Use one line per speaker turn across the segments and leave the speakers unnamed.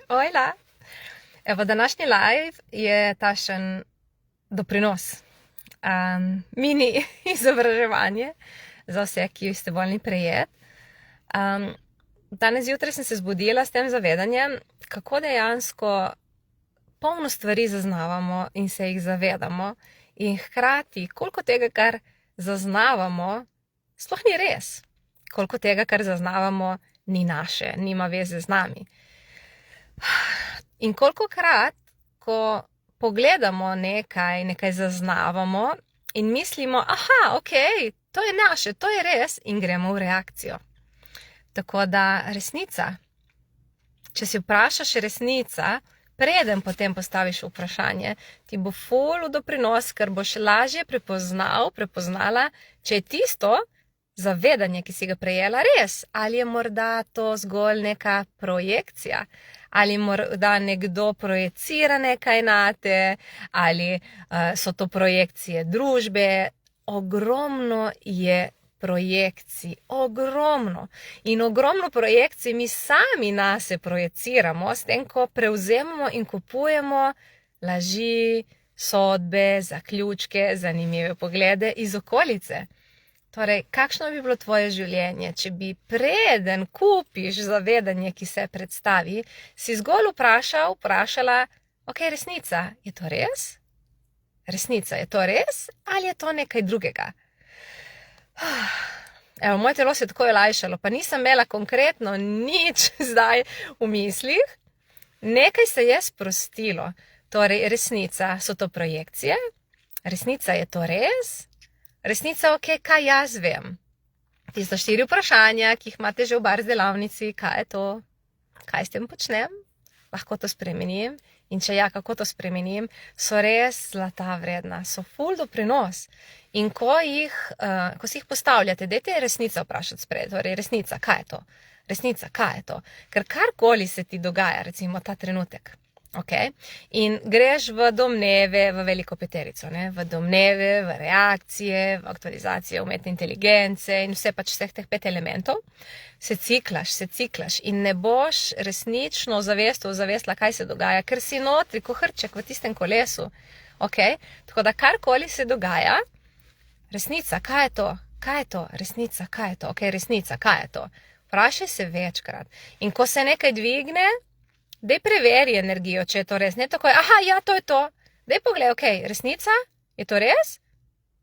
Ojla. Evo, današnji live je tašen doprinos, mini izobraževanje za vse, ki ste voljni prejet. Danes zjutraj sem se zbudila s tem zavedanjem, kako dejansko polno stvari zaznavamo in se jih zavedamo in hkrati, koliko tega, kar zaznavamo, sploh ni res. Koliko tega, kar zaznavamo, ni naše, nima veze z nami. In kolikokrat, ko pogledamo nekaj zaznavamo in mislimo, aha, ok, to je naše, to je res, in gremo v reakcijo. Tako da resnica, če si vprašaš resnica, preden potem postaviš vprašanje, ti bo ful v doprinos, ker boš lažje prepoznala, če je tisto zavedanje, ki si ga prejela, res, ali je morda to zgolj neka projekcija, ali morda nekdo projecira nekaj nate, ali so to projekcije družbe. Ogromno je projekcij, ogromno. In ogromno projekcij mi sami nase projeciramo, s tem, ko prevzemamo in kupujemo laži, sodbe, zaključke, zanimive poglede iz okolice. Torej, kakšno bi bilo tvoje življenje, če bi preden kupiš zavedanje, ki se predstavi, si zgolj vprašala, ok, resnica, je to res? Resnica, je to res? Ali je to nekaj drugega? Evo, moje telo se je tako olajšalo, pa nisem imela konkretno nič zdaj v mislih. Nekaj se je sprostilo. Torej, resnica, so to projekcije? Resnica, je to res? Resnica, ok, kaj jaz vem? Tisto 4 vprašanja, ki jih imate že v bar delavnici, kaj je to? Kaj s tem počnem? Lahko to spremenim? In če ja, kako to spremenim? So res zlata vredna, so ful doprinos. In ko si jih postavljate, dajte resnica vprašati spred, torej resnica, kaj je to? Resnica, kaj je to? Ker karkoli se ti dogaja, recimo ta trenutek, okay? In greš v domneve, v veliko peterico, ne? V domneve, v reakcije, v aktualizacije umetne inteligence in vseh teh 5 elementov, se ciklaš in ne boš resnično zavestila, kaj se dogaja, ker si notri, ko hrček v tistem kolesu. Okay? Tako da karkoli se dogaja, resnica, kaj je to? Kaj je to? Resnica, kaj je to? Okay, resnica, kaj je to? Vprašaj se večkrat. In ko se nekaj dvigne, daj preveri energijo, če je to res. Ne tako je, aha, ja, to je to. Daj pogledaj, ok, resnica, je to res?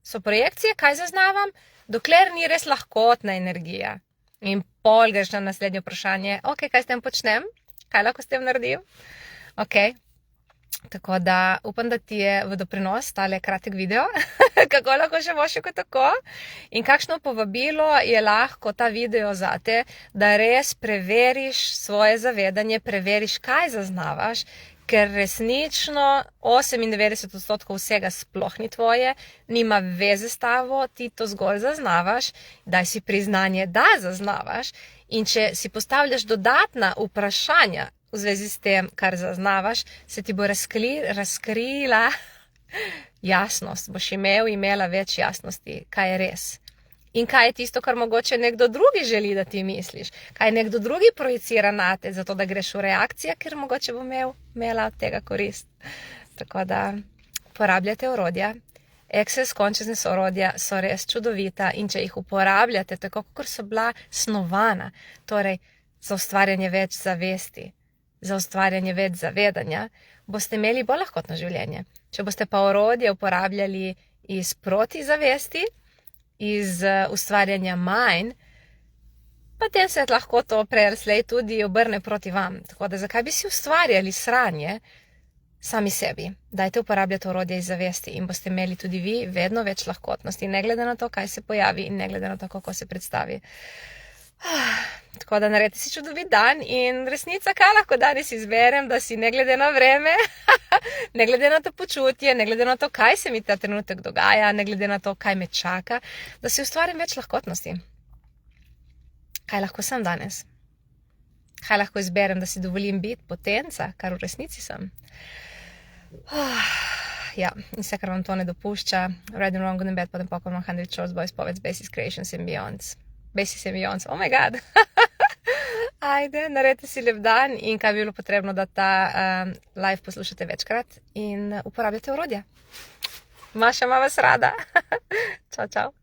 So projekcije, kaj zaznavam? Dokler ni res lahkotna energija. In pol greš na naslednje vprašanje, ok, kaj s tem počnem? Kaj lahko s tem naredim? Ok, tako da upam, da ti je v doprinos tale kratek video, kako lahko še boš kot tako. In kakšno povabilo je lahko ta video zate, da res preveriš svoje zavedanje, preveriš, kaj zaznavaš, ker resnično 98% vsega sploh ni tvoje, nima veze s tabo, ti to zgolj zaznavaš, daj si priznanje, da zaznavaš, in če si postavljaš dodatna vprašanja v zvezi s tem, kar zaznavaš, se ti bo razkrila jasnost, boš imela več jasnosti, kaj je res. In kaj je tisto, kar mogoče nekdo drugi želi, da ti misliš? Kaj nekdo drugi projicira nate, zato da greš v reakcijo, ker mogoče bo imela od tega korist. Tako da uporabljate orodja. Access Consciousness orodja so res čudovita in če jih uporabljate tako, kot so bila snovana, torej za ustvarjanje več zavesti, za ustvarjanje več zavedanja, boste imeli bolj lahkotno življenje. Če boste pa orodje uporabljali iz protizavesti, iz ustvarjanja manj, potem se lahko to prej tudi obrne proti vam. Tako da zakaj bi si ustvarjali sranje sami sebi? Dajte uporabljati orodje iz zavesti in boste imeli tudi vi vedno več lahkotnosti, ne glede na to, kaj se pojavi in ne glede na to, kako se predstavi. Tako da naredite si čudovit dan in resnica, kaj lahko danes izberem, da si ne glede na vreme, ne glede na to počutje, ne glede na to, kaj se mi ta trenutek dogaja, ne glede na to, kaj me čaka, da si ustvarim več lahkotnosti. Kaj lahko sem danes? Kaj lahko izberem, da si dovolim biti potenca, kar v resnici sem? Ja, in vse, kar vam to ne dopušča, right and wrong, good and bad, potem pokon 100 shorts, boys, poets, basis, creations and beyonds. Basics and beyonds, oh my god. Ajde, naredite si lep dan in kaj bi bilo potrebno, da ta live poslušate večkrat in uporabljate orodje. Maša ima vas rada. Čau, čau.